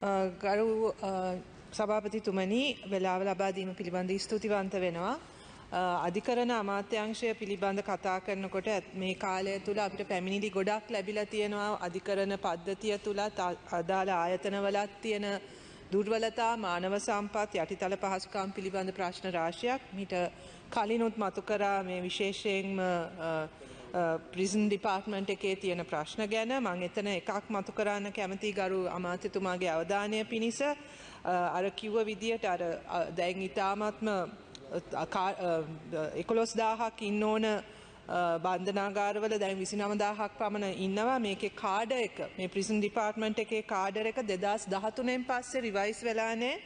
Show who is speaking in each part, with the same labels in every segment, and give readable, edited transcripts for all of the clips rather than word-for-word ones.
Speaker 1: ගරු සභාපතිතුමනි වෙලාව ලබා දීම පිළිබඳ ස්තුතිවන්ත වෙනවා. අධිකරණ අමාත්‍යාංශය පිළිබඳ කතා කරනකොට මේ කාලය තුල අපිට පැමිණිලි ගොඩක් ලැබිලා තියෙනවා. අධිකරණ පද්ධතිය තුල අදාළ ආයතනවලත් තියෙන දුර්වලතා, මානව සම්පත්, යටිතල පහසුකම් පිළිබඳ ප්‍රශ්න රාශියක් මීට කලිනුත් මතු කරා. මේ විශේෂයෙන්ම ප්‍රිසන් ඩිපාර්ට්මන්ට් එකේ තියෙන ප්‍රශ්න ගැන මම එතන එකක් මතු කරන්න කැමතියි ගරු අමාත්‍යතුමාගේ අවධානය පිණිස. අර කිව්ව විදියට අර දැන් ඉතාමත්ම 11000ක් ඉන්න ඕන බන්ධනාගාරවල දැන් 29000ක් පමණ ඉන්නවා. මේකේ කාඩර් එක මේ ප්‍රිසන් ඩිපාර්ට්මන්ට් එකේ කාඩර් එක 2013න් පස්සේ රිවයිස් වෙලා නැහැ.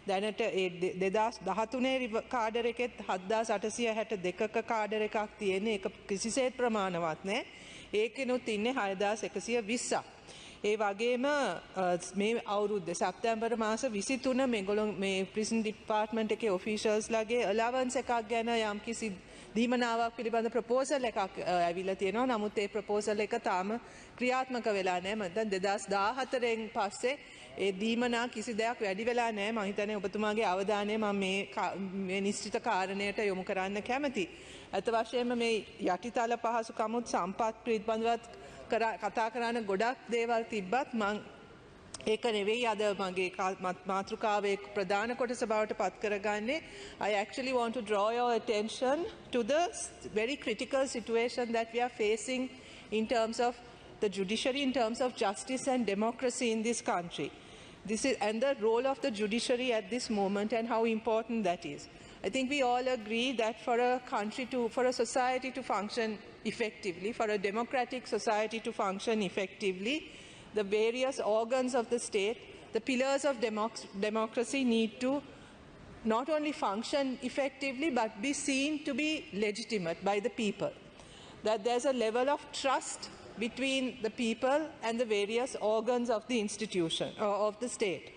Speaker 1: දැනට ඒ 2013 කාඩර් එකෙත් 7862ක කාඩර් එකක් තියෙන්නේ. ඒක කිසිසේත් ප්‍රමාණවත් නැහැ. ඒකෙනුත් ඉන්නේ 6120ක්. ඒ වගේම මේ අවුරුද්දේ සැප්තැම්බර් මාස 23 මේගොල්ලෝ මේ ප්‍රිසන් ඩිපාර්ට්මන්ට් එකේ ඔෆිෂල්ස්ලාගේ අලවන්ස් එකක් ගැන යම්කිසි දීමනාවක් පිළිබඳ ප්‍රොපෝසල් එකක් ඇවිල්ලා තියෙනවා. නමුත් ඒ ප්‍රොපෝසල් එක තාම ක්‍රියාත්මක වෙලා නැහැ. මම දැන් 2014න් පස්සේ ඒ දීමනා කිසි දෙයක් වැඩි වෙලා නැහැ. මම හිතන්නේ ඔබතුමාගේ අවධානය මම මේ නිශ්චිත කාරණයට යොමු කරන්න කැමතියි. අත වශයෙන්ම මේ යටිතල පහසුකමුත් සම්පත් පිළිබඳවත් කතා කරන ගොඩක් දේවල් තිබ්බත් මම ඒක නෙවෙයි අද මගේ මාතෘකාවේ ප්‍රධාන කොටස බවට පත් කරගන්නේ. I actually want to draw your attention to the very critical situation that we are facing in terms of the judiciary, in terms of justice and democracy in this country. This is and the role of the judiciary at this moment and how important that is. I think we all agree that for a society to function effectively, for a democratic society to function effectively, the various organs of the state, the pillars of democracy need to not only function effectively but be seen to be legitimate by the people. That there's a level of trust between the people and the various organs of the institution or of the state.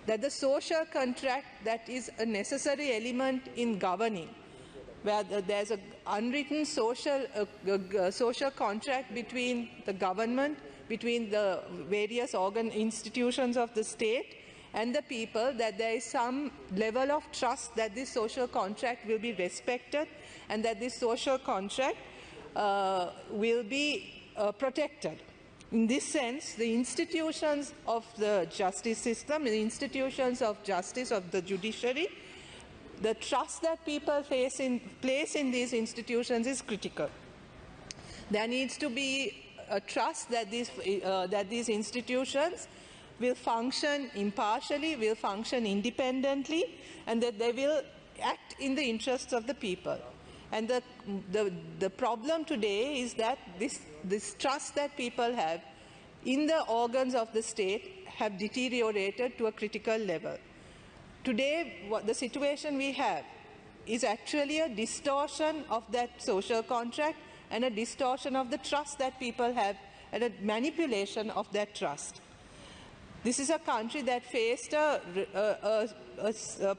Speaker 1: That the social contract that is a necessary element in governing, where there's an unwritten social contract between the government, between the various institutions of the state and the people, that there is some level of trust that this social contract will be respected and that this social contract will be protected. In this sense, the institutions of the justice system, the institutions of justice, of the judiciary, the trust that people place in these institutions is critical. There needs to be a trust that these institutions will function impartially, will function independently, and that they will act in the interests of the people. And the problem today is that this trust that people have in the organs of the state have deteriorated to a critical level. Today, the situation we have is actually a distortion of that social contract and a distortion of the trust that people have and a manipulation of that trust. This is a country that faced a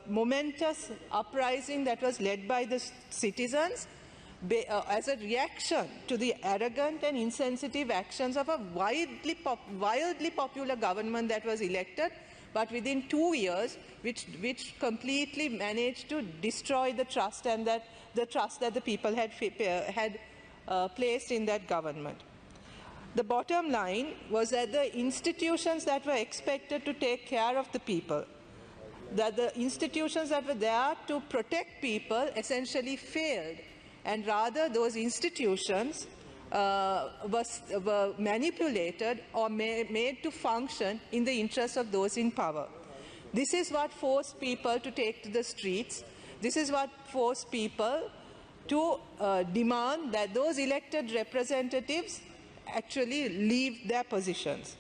Speaker 1: momentous uprising that was led by the citizens as a reaction to the arrogant and insensitive actions of a wildly popular government that was elected, but within 2 years, which completely managed to destroy the trust and the trust that the people had placed in that government. The bottom line was that the institutions that were expected to take care of the people, that the institutions that were there to protect people essentially failed, and rather those institutions were manipulated or made to function in the interests of those in power. This is what forced people to take to the streets. This is what forced people to demand that those elected representatives actually leave their positions.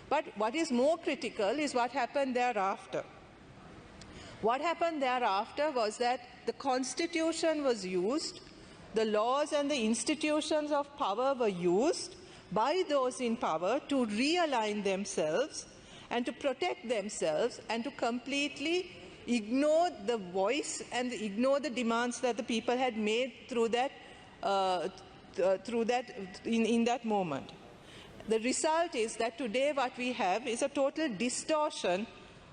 Speaker 1: But what is more critical is what happened thereafter. What happened thereafter was that the constitution was used, the laws and the institutions of power were used by those in power to realign themselves and to protect themselves and to completely ignore the voice and ignore the demands that the people had made through that in that moment. The result is that today what we have is a total distortion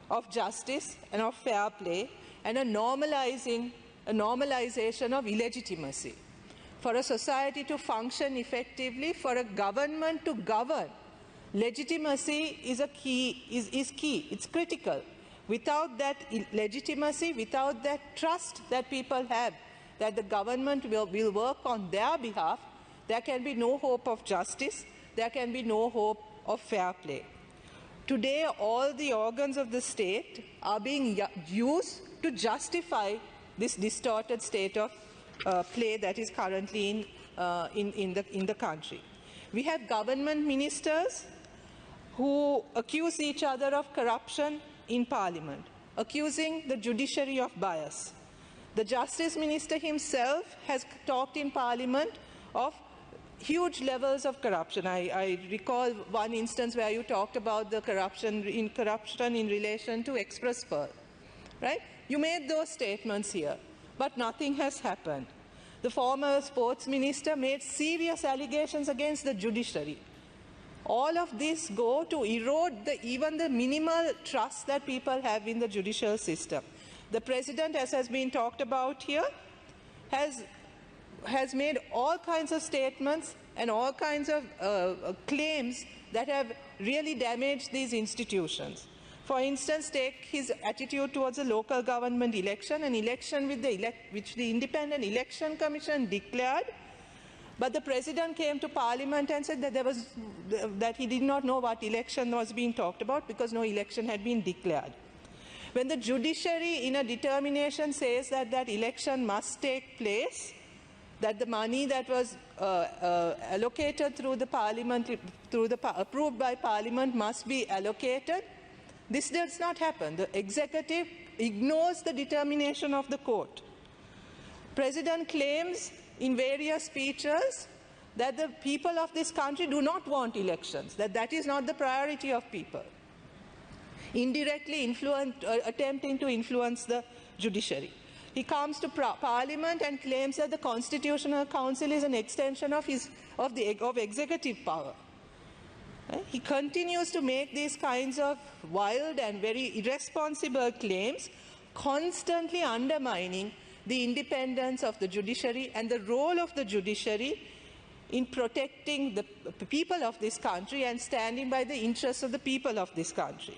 Speaker 1: of justice and of fair play and a normalization of illegitimacy. For a society to function effectively, for a government to govern, legitimacy is key, it's critical. Without that legitimacy, without that trust that people have that the government will work on their behalf, there can be no hope of justice, there can be no hope of fair play. Today, all the organs of the state are being used to justify this distorted state of play that is currently in the country. We have government ministers who accuse each other of corruption in Parliament, accusing the judiciary of bias. The Justice Minister himself has talked in Parliament of huge levels of corruption. I recall one instance where you talked about the corruption in relation to Express Pearl, right? You made those statements here, but nothing has happened. The former Sports Minister made serious allegations against the judiciary. All of this go to erode even the minimal trust that people have in the judicial system. The President, as has been talked about here, has made all kinds of statements and all kinds of claims that have really damaged these institutions. For instance, take his attitude towards a local government election, an election which the Independent Election Commission declared, but the President came to Parliament and said that he did not know what election was being talked about because no election had been declared. When the judiciary in a determination says that that election must take place, that the money that was allocated through the Parliament, approved by Parliament must be allocated, this does not happen. The executive ignores the determination of the court. President claims in various speeches that the people of this country do not want elections, that is not the priority of people, indirectly attempting to influence the judiciary. He comes to Parliament and claims that the Constitutional Council is an extension of executive power. He continues to make these kinds of wild and very irresponsible claims, constantly undermining the independence of the judiciary and the role of the judiciary in protecting the people of this country and standing by the interests of the people of this country.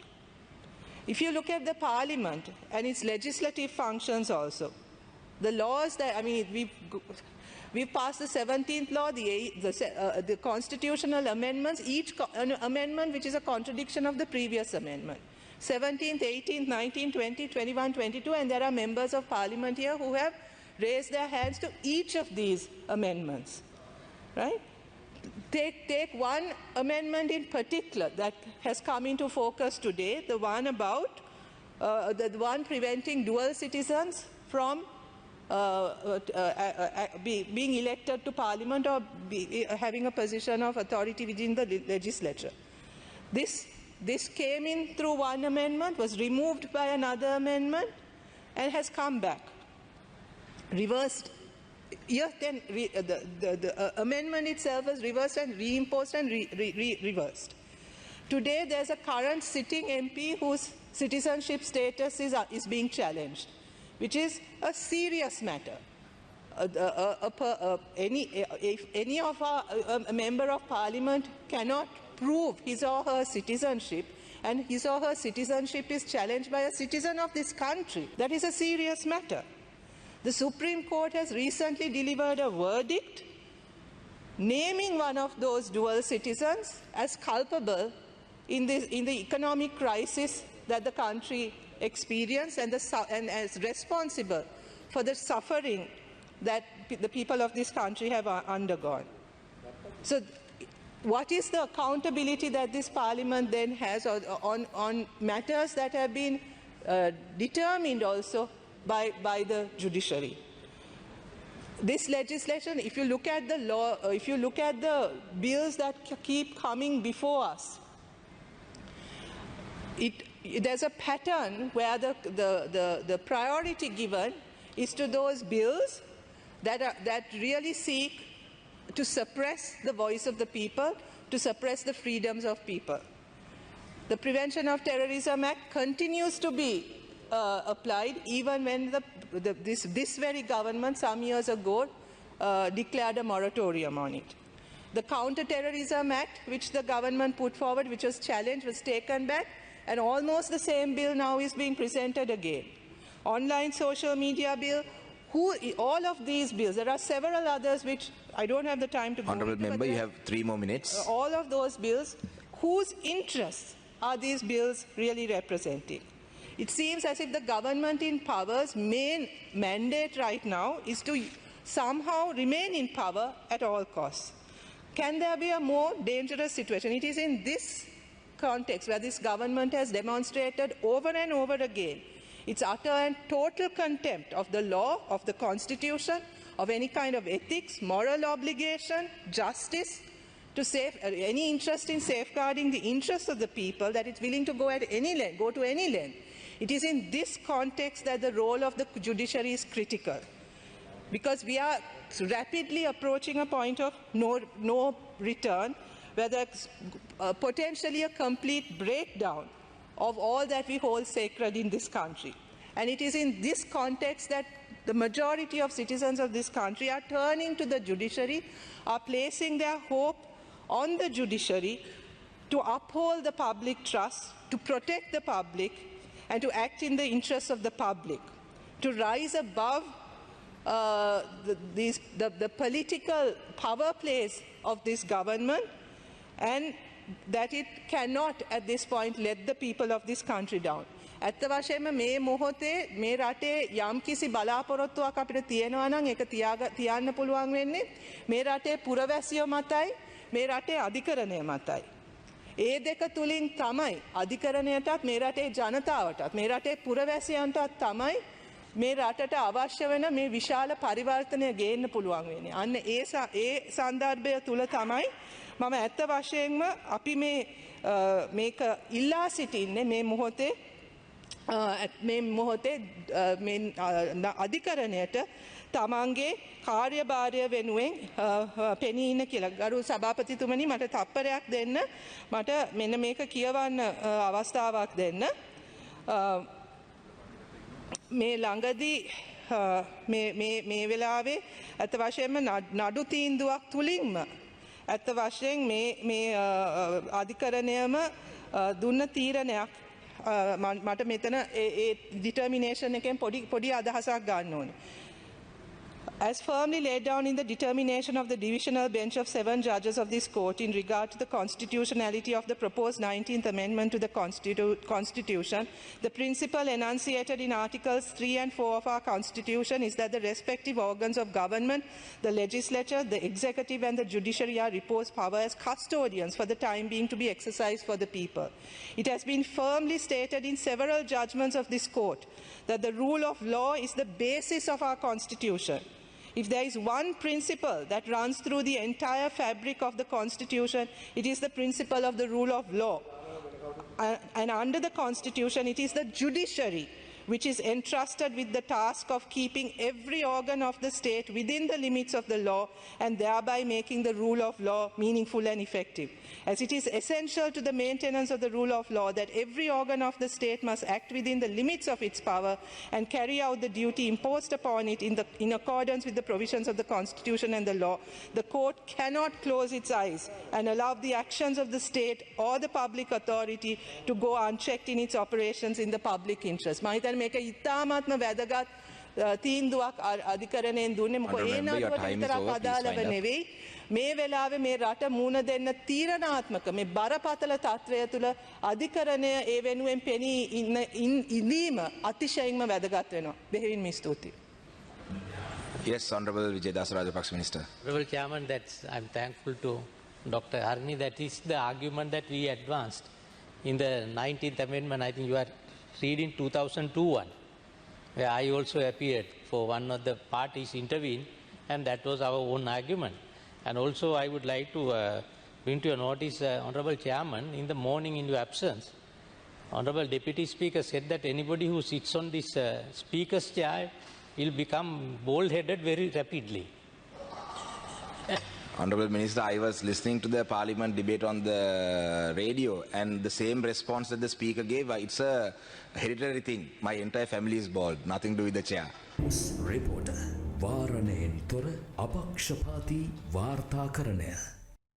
Speaker 1: If you look at the Parliament and its legislative functions also, the laws that, we've passed the 17th law, the constitutional amendments, each amendment which is a contradiction of the previous amendment. 17th, 18th, 19th, 20th, 21, 22, and there are members of Parliament here who have raised their hands to each of these amendments, right? Take one amendment in particular that has come into focus today, the one about the one preventing dual citizens from being elected to Parliament or having a position of authority within the legislature. This came in through one amendment, was removed by another amendment, and has come back, reversed. Yes, then the amendment itself was reversed and reimposed and reversed. Today, there's a current sitting MP whose citizenship status is being challenged, which is a serious matter. If any of a member of Parliament cannot prove his or her citizenship, and his or her citizenship is challenged by a citizen of this country, that is a serious matter. The Supreme Court has recently delivered a verdict naming one of those dual citizens as culpable in the economic crisis that the country experienced and as responsible for the suffering that the people of this country have undergone. So what is the accountability that this Parliament then has on matters that have been determined also by the judiciary? This legislation, if you look at the law, if you look at the bills that keep coming before us, there's a pattern where the priority given is to those bills that really seek to suppress the voice of the people, to suppress the freedoms of people. The Prevention of Terrorism Act continues to be applied even when this very government some years ago declared a moratorium on it. The Counter-Terrorism Act, which the government put forward, which was challenged, was taken back, and almost the same bill now is being presented again. Online social media bill, all of these bills, there are several others which I don't have the time to go into.
Speaker 2: Honourable Member, you have 3 more minutes.
Speaker 1: All of those bills, whose interests are these bills really representing? It seems as if the government in power's main mandate right now is to somehow remain in power at all costs. Can there be a more dangerous situation? It is in this context where this government has demonstrated over and over again its utter and total contempt of the law, of the Constitution, of any kind of ethics, moral obligation, justice, to save any interest in safeguarding the interests of the people, that it's willing to go to any length. It is in this context that the role of the judiciary is critical, because we are rapidly approaching a point of no return, where there's potentially a complete breakdown of all that we hold sacred in this country. And it is in this context that the majority of citizens of this country are turning to the judiciary, are placing their hope on the judiciary to uphold the public trust, to protect the public, and to act in the interests of the public, to rise above the political power plays of this government, and that it cannot at this point let the people of this country down. ඇත්ත වශයෙන්ම මේ මොහොතේ මේ රටේ යම්කිසි බලාපොරොත්තුවක් අපිට තියෙනවා නම් ඒක තියන්න පුළුවන් වෙන්නේ මේ රටේ පුරවැසියෝ මතයි, මේ රටේ අධිකරණය මතයි. ඒ දෙක තුලින් තමයි අධිකරණයටත් මේ රටේ ජනතාවටත් මේ රටේ පුරවැසියන්ටත් තමයි මේ රටට අවශ්‍ය වෙන මේ විශාල පරිවර්තනය ගේන්න පුළුවන් වෙන්නේ. අන්න ඒ සන්දර්භය තුල තමයි මම ඇත්ත වශයෙන්ම අපි මේක ඉල්ලා සිටින්නේ මේ මොහොතේ අධිකරණයට තමන්ගේ කාර්යභාරය වෙනුවෙන් පෙනී ඉන්න කියලා. ගරු සභාපතිතුමනි, මට තප්පරයක් දෙන්න, මට මෙන්න මේක කියවන්න අවස්ථාවක් දෙන්න. මේ ළඟදී මේ වෙලාවේ ඇත්ත වශයෙන්ම නඩු තීන්දුවක් තුලින්ම ඇත්ත වශයෙන් මේ අධිකරණයම දුන්න තීරණයක් මට මෙතන ඒ determination එකෙන් පොඩි අදහසක් ගන්න ඕනේ. As firmly laid down in the determination of the divisional bench of 7 judges of this court in regard to the constitutionality of the proposed 19th amendment to the Constitution, the principle enunciated in Articles 3 and 4 of our Constitution is that the respective organs of government, the legislature, the executive and the judiciary are reposed power as custodians for the time being to be exercised for the people. It has been firmly stated in several judgments of this court that the rule of law is the basis of our Constitution. If there is one principle that runs through the entire fabric of the Constitution, it is the principle of the rule of law. And under the Constitution, it is the judiciary which is entrusted with the task of keeping every organ of the state within the limits of the law and thereby making the rule of law meaningful and effective. As it is essential to the maintenance of the rule of law that every organ of the state must act within the limits of its power and carry out the duty imposed upon it in accordance with the provisions of the Constitution and the law, the court cannot close its eyes and allow the actions of the state or the public authority to go unchecked in its operations in the public interest. මේක ඉතාමත්ම වැදගත් තීන්දුවක් අධිකරණයෙන් දුන්නේ. මොකද ඒ නඩුවට විතරක් අදාළව නෙවෙයි, මේ වෙලාවේ මේ රට මුණ දෙන්න තීරණාත්මක මේ බරපතල තත්ත්වය තුළ අධිකරණය ඒ වෙනුවෙන් පෙනී ඉඳීම අතිශයින්ම වැදගත් වෙනවා. බෙහෙවින්ම ස්තුතියි.
Speaker 2: Yes, Honorable Vijaydas Rajapaksa Minister.
Speaker 3: Honorable Chairman, I'm thankful to Dr. Harini. That is the argument that we advanced in the 19th Amendment. I think you are reading 2002 one, where I also appeared for one of the parties intervened, and that was our own argument. And also I would like to bring to your notice, Honorable Chairman, in the morning in your absence, Honorable Deputy Speaker said that anybody who sits on this Speaker's chair will become bald-headed very rapidly.
Speaker 2: Honorable Minister, I was listening to the Parliament debate on the radio, and the same response that the Speaker gave, it's a hereditary thing. My entire family is bald, nothing to do with the chair.
Speaker 4: Reporter, වාරණයෙන් තොර අපක්ෂපාතී වාර්තාකරණය